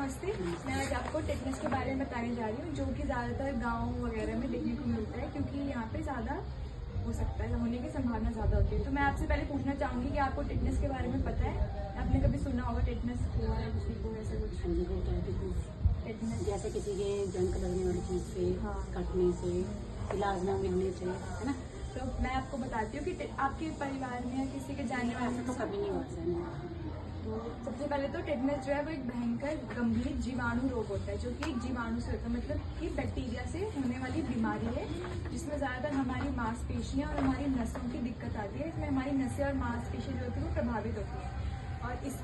नमस्ते। मैं आज आपको टेटनस के बारे में बताने जा रही हूँ, जो कि ज़्यादातर गांव वगैरह में देखने को मिलता है, क्योंकि यहाँ पे ज़्यादा हो सकता है, होने की संभावना ज़्यादा होती है। तो मैं आपसे पहले पूछना चाहूँगी कि आपको टेटनस के बारे में पता है? आपने कभी सुना होगा टेटनस हुआ है किसी को, ऐसे कुछ? टेटनस जैसे किसी के जंक लगने वाली चीज़ से, हाँ, कटने से, इलाज ना मिलने से, है ना। तो मैं आपको बताती हूँ कि आपके परिवार में या किसी के जानने वाले तो कभी नहीं होता है। तो सबसे पहले तो टेटनस जो है वो एक भयंकर गंभीर जीवाणु रोग होता है, जो कि एक जीवाणु से होता है, मतलब कि बैक्टीरिया से होने वाली बीमारी है, जिसमें ज़्यादातर हमारी मांसपेशियाँ और हमारी नसों की दिक्कत आती है। इसमें हमारी नसें और मांसपेशियाँ जो होती है वो प्रभावित होती है, और इस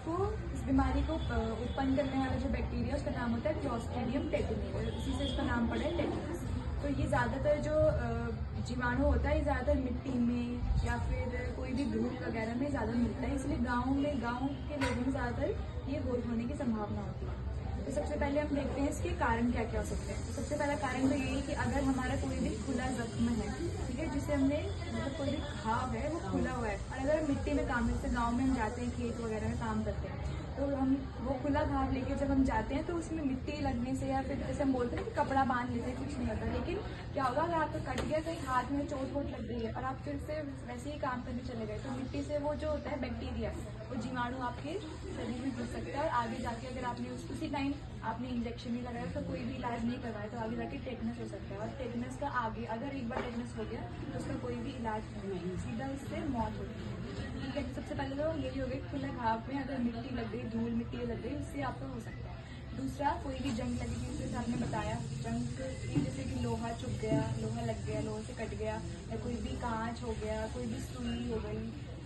बीमारी को उत्पन्न करने वाला जो बैक्टीरिया उसका नाम होता है क्लोस्ट्रीडियम टेटनी, और इसी से इसका नाम पड़ा है टेटनस। तो ये ज़्यादातर जो जीवाणु होता है, ये ज़्यादातर मिट्टी में या फिर कोई भी धूल वगैरह में ज़्यादा मिलता है, इसलिए गांव के लोगों में ज़्यादातर ये होने की संभावना होती है। तो सबसे पहले हम देखते हैं इसके कारण क्या क्या हो सकते हैं। तो सबसे पहला कारण तो यही कि अगर हमारा कोई भी खुला जख्म है, ठीक है, जिसे हमने मतलब कोई भी घाव है वो खुला हुआ है, और अगर मिट्टी में काम, जैसे गाँव में हम जाते हैं, खेत वगैरह में काम करते हैं, तो हम वो खुला घाव लेके जब हम जाते हैं तो उसमें मिट्टी लगने से, या फिर जैसे हम बोलते हैं कि कपड़ा बांध लेते हैं, कुछ नहीं होता। लेकिन क्या होगा, अगर आपका कट गया, कहीं हाथ में चोट वोट लग गई है और आप फिर से वैसे ही काम करने चले गए, तो मिट्टी से वो जो होता है बैक्टीरिया, वो जीवाणु आपके शरीर में घुस सकता है, और आगे जाके अगर आपने उसी टाइम आपने इंजेक्शन नहीं लगाया, तो कोई भी इलाज नहीं करवाया, तो आगे जाके टेटनस हो सकता है। और टेटनस का आगे अगर एक बार टेटनस हो गया तो उसका कोई भी इलाज नहीं, सीधा उससे मौत होती है। ठीक है, सबसे पहले तो यही हो गया, खुला घाव में अगर मिट्टी लग गई, धूल मिट्टी लग गई, उससे आपका हो सकता है। दूसरा, कोई भी जंग लगी थी, जैसे आपने बताया, जंग जैसे कि लोहा चुभ गया, लोहा लग गया, लोहे से कट गया, या कोई भी कांच हो गया, कोई भी सुई हो गई,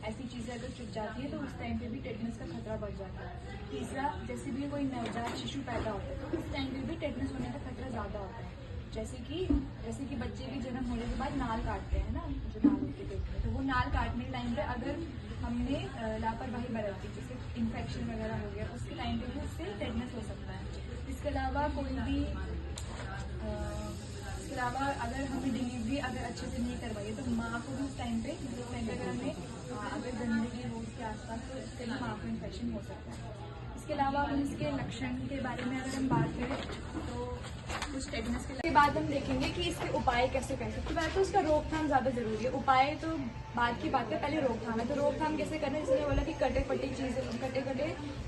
ऐसी चीज़ें अगर चुभ जाती है तो उस टाइम पे भी टेटनस का खतरा बढ़ जाता है। तीसरा, जैसे भी कोई नवजात शिशु पैदा होता है तो उस टाइम पे भी टेटनस होने का खतरा ज़्यादा होता है। जैसे कि बच्चे के जन्म होने के बाद नाल काटते हैं ना, जो नाल होती है पेट में, तो वो नाल काटने के टाइम पे अगर हमने लापरवाही बरती, जैसे इन्फेक्शन वगैरह हो गया, उसके टाइम पे भी उससे टेटनस हो सकता है। इसके अलावा अगर हमने डिलीवरी अगर अच्छे से नहीं करवाई है तो माँ को भी उस टाइम पे अगर हमें अगर गंदगी हो उसके आसपास, तो उससे भी माँ को इन्फेक्शन हो सकता है। इसके अलावा हम इसके लक्षण के बारे में अगर हम बात करें तो कुछ टेटनस के बाद हम देखेंगे कि इसके उपाय कैसे कर सकते हैं। तो उसका रोकथाम ज़्यादा जरूरी है, उपाय तो बाद की बात है, पहले रोकथाम है। तो रोकथाम कैसे करना है, जैसे बोला कि कटे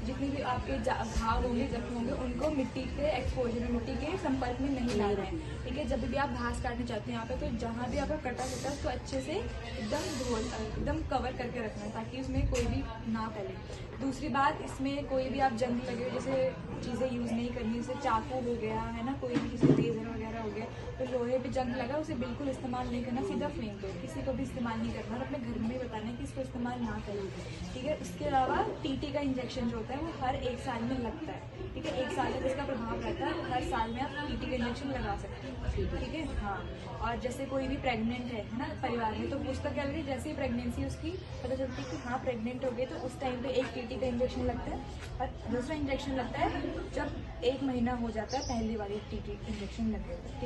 जितनी भी आपके घाव होंगे, जख्म होंगे, उनको मिट्टी के एक्सपोजर में, मिट्टी के संपर्क में नहीं लाना है। ठीक है, जब भी आप घास काटने चाहते हैं यहाँ पे, तो जहाँ भी आपका कटा उसको अच्छे से एकदम कवर करके रखना है, ताकि उसमें कोई भी ना फैले। दूसरी बात, इसमें कोई भी आप जंग लगे जैसे चीज़ें यूज़ नहीं करनी, जैसे चाकू हो गया है ना, कोई भी जैसे टेजर वगैरह हो गया, तो लोहे पे जंग लगा उसे बिल्कुल इस्तेमाल नहीं करना, सीधा फेंक दो, किसी को भी इस्तेमाल नहीं करना, और अपने घर में बताना है कि इसको इस्तेमाल ना करें। ठीक है, उसके अलावा टीटी का इंजेक्शन जो होता है वो हर 1 साल में लगता है। ठीक है, 1 साल तक इसका प्रभाव रहता है, हर साल में आप टीटी का इंजेक्शन लगा सकते हैं। ठीक है, हाँ। और जैसे कोई भी प्रेग्नेंट है ना परिवार में, तो उसका क्या लगे, जैसे ही प्रेगनेंसी उसकी पता चलती है कि हाँ प्रेग्नेंट हो गई, तो उस टाइम पे एक टीटी का इंजेक्शन लगता है, और दूसरा इंजेक्शन लगता है जब 1 महीना हो जाता है, पहली वाली टीटी इंजेक्शन लग जाता है।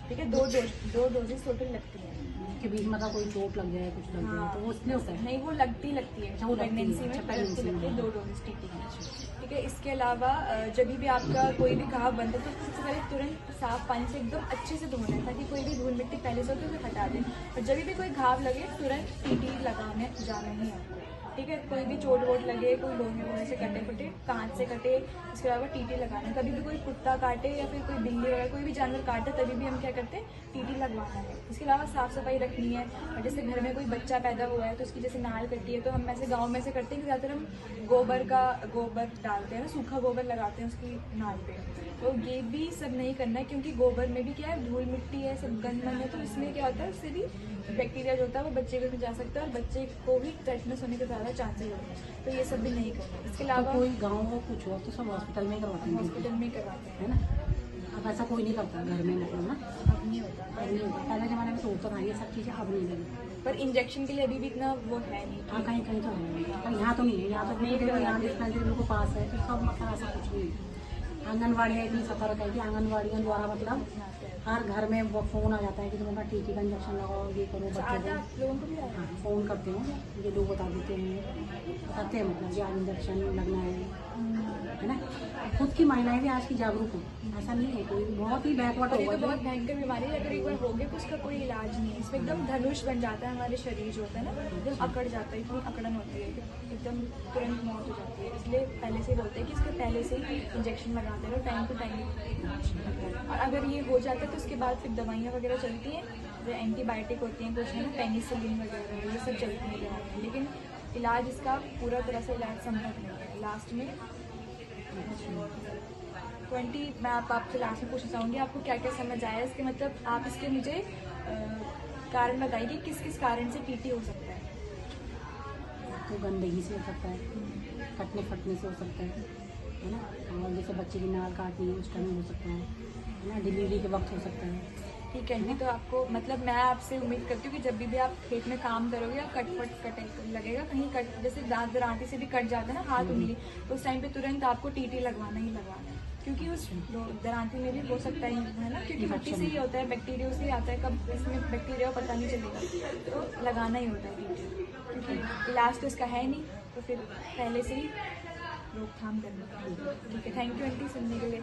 ठीक है, 2 डोजेस टोटल लगती है। के बीच में कोई चोट लग जाए, कुछ लग जाए, तो वो इसलिए होता है। नहीं, वो लगती है, वो प्रेगनेंसी में लगती है 2 डोजेस टीटी की। ठीक है, इसके अलावा जब भी आपका कोई भी घाव बनता है, तो सबसे पहले तुरंत साफ पानी से एकदम अच्छे से धोना है, ताकि कोई भी धूल मिट्टी पहले से हो तो उसे हटा दें। और जब भी कोई घाव लगे, तुरंत टीटी लगाने जाना ही आपको। ठीक है, कोई भी चोट वोट लगे, कोई लोहे से कटे, कांच से कटे, इसके अलावा टीटी लगाना। कभी भी कोई कुत्ता काटे या फिर कोई बिल्ली वगैरह कोई भी जानवर काटे, तभी भी हम क्या करते हैं, टीटी लगवाना है। इसके अलावा साफ़ सफाई रखनी है, और जैसे घर में कोई बच्चा पैदा हुआ है तो उसकी जैसे नाल कटी है, तो हम ऐसे गाँव में से करते हैं कि ज़्यादातर हम गोबर डालते हैं ना, सूखा गोबर लगाते हैं उसकी नाल पे। तो ये भी सब नहीं करना है, क्योंकि गोबर में भी क्या है, धूल मिट्टी है, सब गंदमन है, तो इसमें क्या होता है, उससे भी बैक्टीरिया जो होता है वो बच्चे को जा सकता है, और बच्चे को भी टेटनस होने के ज़्यादा चांसेस होते हैं। तो ये सब भी नहीं करना। इसके अलावा कोई गाँव हो कुछ हो तो सब हॉस्पिटल में करवाते हैं, हॉस्पिटल में करवाते हैं, है ना। अब ऐसा कोई नहीं करता घर में, मतलब ना अब नहीं होता। पहले ज़माने में तो होता था ये सब चीज़ें, अब नहीं लगी। पर इंजेक्शन के लिए अभी भी इतना वो है नहीं। हाँ, कहीं कहीं तो है, पर यहाँ तो नहीं है। यहाँ तो नहीं, यहाँ डिस्पेंसरी बिल्कुल पास है, तो सब मतलब ऐसा कुछ नहीं है। आंगनवाड़ी इतनी सतर्क है कि आंगनवाड़ियों द्वारा मतलब हर घर में वो फ़ोन आ जाता है कि तुम अपना टीटी का इंजेक्शन लगाओ, ये करो बच्चों को। हाँ, फ़ोन करते हैं, ये लोग बता देते हैं, बताते हैं मतलब कि आज इंजेक्शन लगना है। है ना। खुद की महिलाएं भी आज की जागरूक हैं, ऐसा नहीं है कोई बहुत ही बैकवर्ड और ये होगा तो बहुत भयंकर बीमारी है, अगर एक बार हो गया तो उसका कोई इलाज नहीं है। इसमें एकदम धनुष बन जाता है हमारे शरीर जो होता है ना, एकदम अकड़ जाता है, इतनी अकड़न होती है कि एकदम तुरंत मौत हो जाती है। इसलिए पहले से बोलते हैं कि इसके पहले से ही इंजेक्शन लगाते रहो टाइम टू टाइम। और अगर ये हो जाता है तो उसके बाद फिर दवाइयाँ वगैरह चलती हैं, जो एंटीबायोटिक होती हैं, कुछ है ना पेनिसिलिन वगैरह, ये सब चलती है दवाइयाँ। लेकिन इलाज इसका पूरा तरह से इलाज संभव नहीं है। लास्ट में 20 मैं आपसे लास्ट में पूछना चाहूँगी, आपको क्या क्या समझ आया इसके, मतलब आप इसके मुझे कारण बताइए कि किस किस कारण से टीटी हो सकता है। तो गंदगी से हो सकता है, कटने फटने से हो सकता है ना, और जैसे बच्चे की नाल काटनी है उस टाइम हो सकता है ना, डिलीवरी के वक्त हो सकता है। ठीक है जी, तो आपको मतलब मैं आपसे उम्मीद करती हूँ कि जब भी आप खेत में काम करोगे या कट लगेगा कहीं, कट जैसे दांत दरांती से भी कट जाता है ना हाथ उंगली, तो उस टाइम पे तुरंत आपको टीटी लगवाना ही लगवाना है, क्योंकि उस दरांती में भी हो सकता है ना, क्योंकि मिट्टी से ही होता है, बैक्टीरिया से ही आता है, कब इसमें बैक्टीरिया पता नहीं चलेगा, तो लगाना ही होता है टीटी, क्योंकि इलाज तो इसका है नहीं, तो फिर पहले से ही रोकथाम करनी है। ठीक है, थैंक यू आंटी सुनने के लिए।